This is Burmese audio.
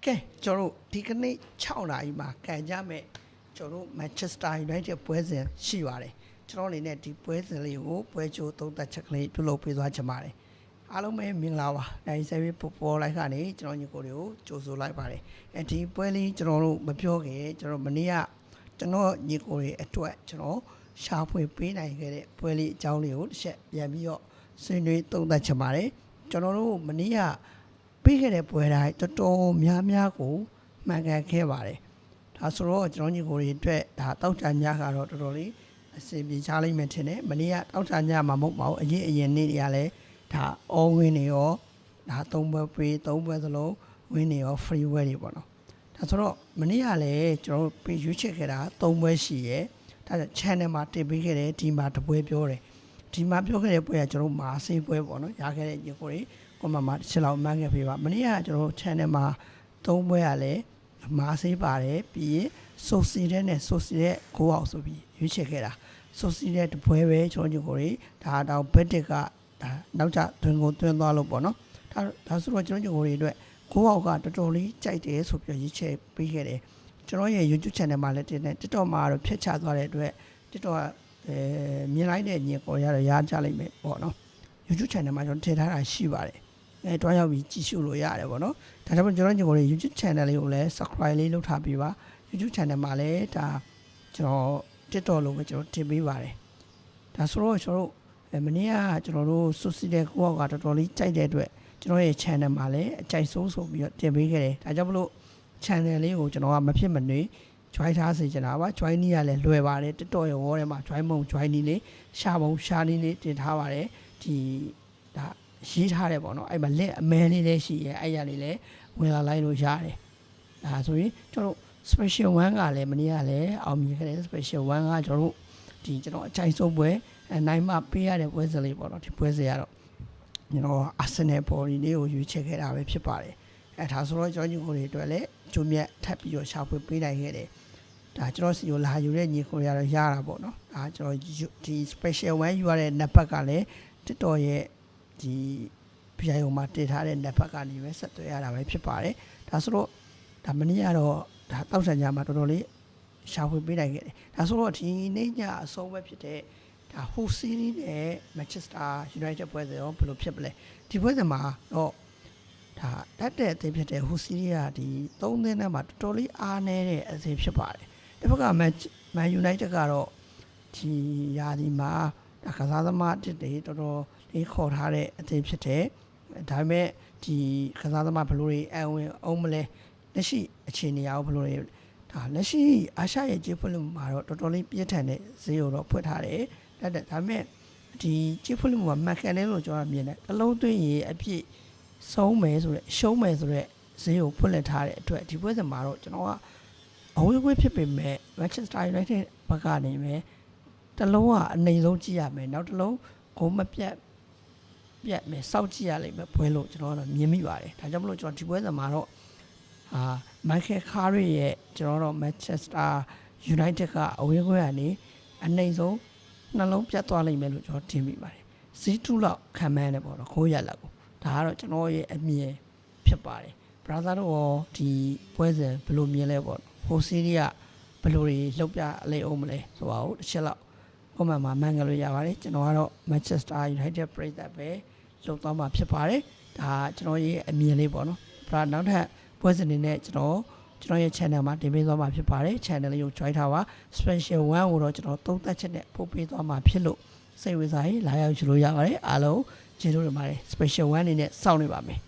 ကဲကျွန်တော်တို့ဒီကနေ့6နာရီမှာကန်ကြမဲ့ကျွန်တော်တို့ Manchester United ပွဲစဉ်ရှိပါတယ်ကျွန်တော်အနေနဲ့ဒီပွဲစဉ်လေးကိုပွဲကြိုသုံးသပ်ချက်ကလေးပြုလုပ်ပေးသွားချင်ပါတယ်အားလုံးပဲမင်္ဂလာပါနိုင်ဆယ်ပြီးပေါ်လိုက်ကနေကျွန်တော်ညီကိုတွေကိုကြိုဆိုလိုက်ပါတယ်ဒီပွဲလေးကျွန်တော်တို့မပြောခင်ကျွန်တော်မနေ့ကကျွန်တော်ညီကိုတွေအတွက်ကျွန်တော်ရှာဖွေပေးနိုင်ခဲ့တဲ့ပွဲလေးအကြောင်းလေးကိုတစ်ချက်ပြန်ပြီးတော့ဆွေးနွေးသုံးသပ်ချင်ပါတယ်ကျွန်တော်တို့မနေ့ကပြီးခဲ့တဲ့ပွဲတိုင်းတော်တော်များကိုမှန်ကန်ခဲ့ပါတယ်ဒါဆိုတော့ကျွန်တော်ညီကိုတွေအတွက်ဒါတောက်ချာညကတော့တော်တော်လေးအဆင်ပြေချလိမ့်မယ်ထင်တယ်မနေ့ကတောက်ချာညမှာမဟုတ်ပါဘူးအရင်နေ့တွေကလည်းဒါall win တွေရောဒါ3ပွဲပေး3ပွဲစလုံး win တွေရော free way တွေပေါ့နော်ဒါဆိုတော့မနေ့ကလည်းကျွန်တော်ပေးရွေးချယ်ခဲ့တာ3ပွဲရှိရယ်ဒါကြောင့် channel မှာတင်ပေးခဲ့တယ်ဒီမှာတပွဲပြောတယ်ဒီမှာပြောခဲ့တဲ့ပွဲကကျွန်တော်မာဆေးပွဲပေါ့နော်ရခဲ့တဲ့ညီကိုတွေကွန်မန့်မှာတစ်ချက်လောက်မှန်းခဲ့ပေးပါမနေ့ကကျွန်တော် channel မှာ3ပွဲရလဲမာဆေးပါတယ်ပြီးရင်ဆိုစီတဲ့နဲ့ဆိုစီတဲ့ကိုအောင်ဆိုပြီးရွေးချယ်ခဲ့တာဆိုစီတဲ့တပွဲပဲကျွန်တော်ညီကိုတွေဒါတော့ဘက်တစ်ကဒါနောက်ကျတွင်ကိုတွင်းသွားလို့ပေါ့နော်ဒါဆိုတော့ကျွန်တော်ညီကိုတွေအတွက်ကိုအောင်ကတော်တော်လေးကြိုက်တယ်ဆိုပြီးရွေးချယ်ပေးခဲ့တယ်ကျွန်တော်ရဲ့ YouTube channel မှာလည်းတင်တယ် TikTok မှာတော့ဖြတ်ချသွားတဲ့အတွက် TikTok ကမြင်လိုက်တဲ့ညီကိုရတော့ရကြလိမ့်မယ်ပေါ့နော် YouTube channel မှာကျွန်တော်ထည့်ထားတာရှိပါတယ်တွားရောက်ပြီးကြည့်ရှုလို့ရတယ်ပေါ့နော်ဒါကြောင့်ကျွန်တော်ညီကိုတွေ YouTube channel လေးကိုလည်း subscribe လေးလုပ်ထားပေးပါ YouTube channel မှာလည်းဒါကျွန်တော် TikTok လို့ပဲကျွန်တော်တင်ပေးပါတယ်ဒါဆိုတော့ကျွန်တော်တို့မနေ့ကကျွန်တော်တို့စုစည်းတဲ့ကိုကတော်တော်လေးကြိုက်တဲ့အတွက်ကျွန်တော်ရဲ့ channel မှာလည်းအကြိုက်ဆုံးဆိုပြီးတော့တင်ပေးခဲ့တယ်ဒါကြောင့်မလို့ channel လေးကိုကျွန်တော်ကမဖြစ်မနေ join ထားစေချင်တာပါ join နည်းကလည်းလွယ်ပါတယ် TikTok ရဲ့ wall ထဲမှာ join မုံ join နည်းလေးရှာပုံရှာနည်းလေးတင်ထားပါတယ်ဒီဒါရေးထားတယ်ပေါ့နော်အဲ့မှာလက်အမဲလေးလည်းရှိရဲအဲ့ရလေးလည်းဝင်လာလိုက်လို့ရတယ်ဒါဆိုရင်ကျွန်တော် special 1ကလည်းမနေ့ကလည်းအောင်မြင်ခဲ့တဲ့ special 1ကကျွန်တော်အချိုက်ဆုံးပွဲနိုင်မှပေးရတဲ့ပွဲစလေးပေါ့နော်ဒီပွဲစရတော့ကျွန်တော် Arsenal ပေါ်ဒီလေးကိုရွေးချယ်ခဲ့တာပဲဖြစ်ပါတယ်ဒါဆိုတော့ကျွန်တော်ညီကိုတွေအတွက်လည်းဂျုံမြတ်ထပ်ပြီးတော့ရှာဖွေပေးနိုင်ခဲ့တယ်ဒါကျွန်တော်စီကိုလာယူတဲ့ညီကိုတွေကတော့ရတာပေါ့နော်ဒါကျွန်တော်ဒီ special 1ယူရတဲ့နံပါတ်ကလည်း TikTok ရဲ့ဒီပြရုံမှာတင်ထားတဲ့လက်ဖက်ကနေပဲဆက်သွယ်ရတာပဲဖြစ်ပါတယ်ဒါဆိုတော့ဒါမနေ့ကတော့ဒါတောက်ဆန်ညမှာတော်တော်လေးရှာဖွေပေးနိုင်ခဲ့တယ်ဒါဆိုတော့ဒီနေ့ညအဆုံးပဲဖြစ်တဲ့ဒါဟိုစီးရီးနဲ့ Manchester United ပွဲစဉ်ရောဘယ်လိုဖြစ်ပလဲဒီပွဲစဉ်မှာတော့ဒါတက်တဲ့အသင်းဖြစ်တဲ့ဟိုစီးရီးကဒီ3သင်းထဲမှာတော်တော်လေးအားနည်းတဲ့အသင်းဖြစ်ပါတယ်တစ်ဖက်က Man United ကတော့ဒီယာဒီမှာဒါကစားသမားတစ်တွေတော်တော်လေးခေါ်ထားတဲ့အသင်းဖြစ်တယ်ဒါပေမဲ့ဒီကစားသမားဘယ်လိုတွေအဝင်အောင်မလဲလက်ရှိအခြေအနေရောဘယ်လိုတွေဒါလက်ရှိအာရှရဲ့ကျေးဖွင့်မှုမှာတော့တော်တော်လေးပြည့်ထန်တဲ့ဈေးကိုတော့ဖွင့်ထားတယ်ဒါပေမဲ့ဒီကျေးဖွင့်မှုမှာမှန်ကန်တယ်လို့ကျွန်တော်မြင်တယ်အလုံးသွင်းရေအပြည့်ဆုံးမယ်ဆိုတဲ့ရှုံးမယ်ဆိုတဲ့ဈေးကိုဖွင့်လှစ်ထားတဲ့အတွက်ဒီပွဲစဉ်မှာတော့ကျွန်တော်ကအဝေးကွေးဖြစ်ပေမဲ့ Manchester United ဘက်ကနေမယ်တလုံးကအနေဆုံးကြည့်ရမယ်နောက်တစ်လုံးဂိုးမပြတ်မယ်စောက်ကြည့်ရလိမ့်မယ်ပွဲလို့ကျွန်တော်ကတော့မြင်မိပါတယ်ဒါကြောင့်မလို့ကျွန်တော်ဒီပွဲစဉ်မှာတော့Michael Carrick ရဲ့ကျွန်တော်တို့ Manchester United ကအဝေးကွဲကနေအနေဆုံးနှလုံးပြတ်သွားလိမ့်မယ်လို့ကျွန်တော်ထင်မိပါတယ်Z2 လောက်ခံမှန်းတယ်ပေါ့နော်ခိုးရလက်ကိုဒါကတော့ကျွန်တော်ရဲ့အမြင်ဖြစ်ပါတယ် brother တို့ရောဒီပွဲစဉ်ဘယ်လိုမြင်လဲပေါ့ဟိုစီးရီးကဘယ်လိုတွေလှုပ်ပြလဲအောင်မလဲဆိုပါဦးတစ်ချက်လောက်comment မှာမှန်ကန်လို့ရပါတယ်ကျွန်တော်ကတော့ Manchester United ပရိသတ်ပဲလှုပ်သွားမှာဖြစ်ပါတယ်ဒါကျွန်တော်ရဲ့အမြင်လေးပေါ့နော်ဒါနောက်ထပ်ပွဲစဉ်တွေနဲ့ကျွန်တော်ရဲ့ channel မှာတင်ပေးသွားမှာဖြစ်ပါတယ် channel လေးကို join ထားပါ special 1ကိုတော့ကျွန်တော်သုံးသပ်ချက်နဲ့ပို့ပေးသွားမှာဖြစ်လို့စိတ်ဝင်စားရင်လာရောက်ကြည့်လို့ရပါတယ်အားလုံးကျေးဇူးတင်ပါတယ် special 1အနေနဲ့စောင့်နေပါမယ်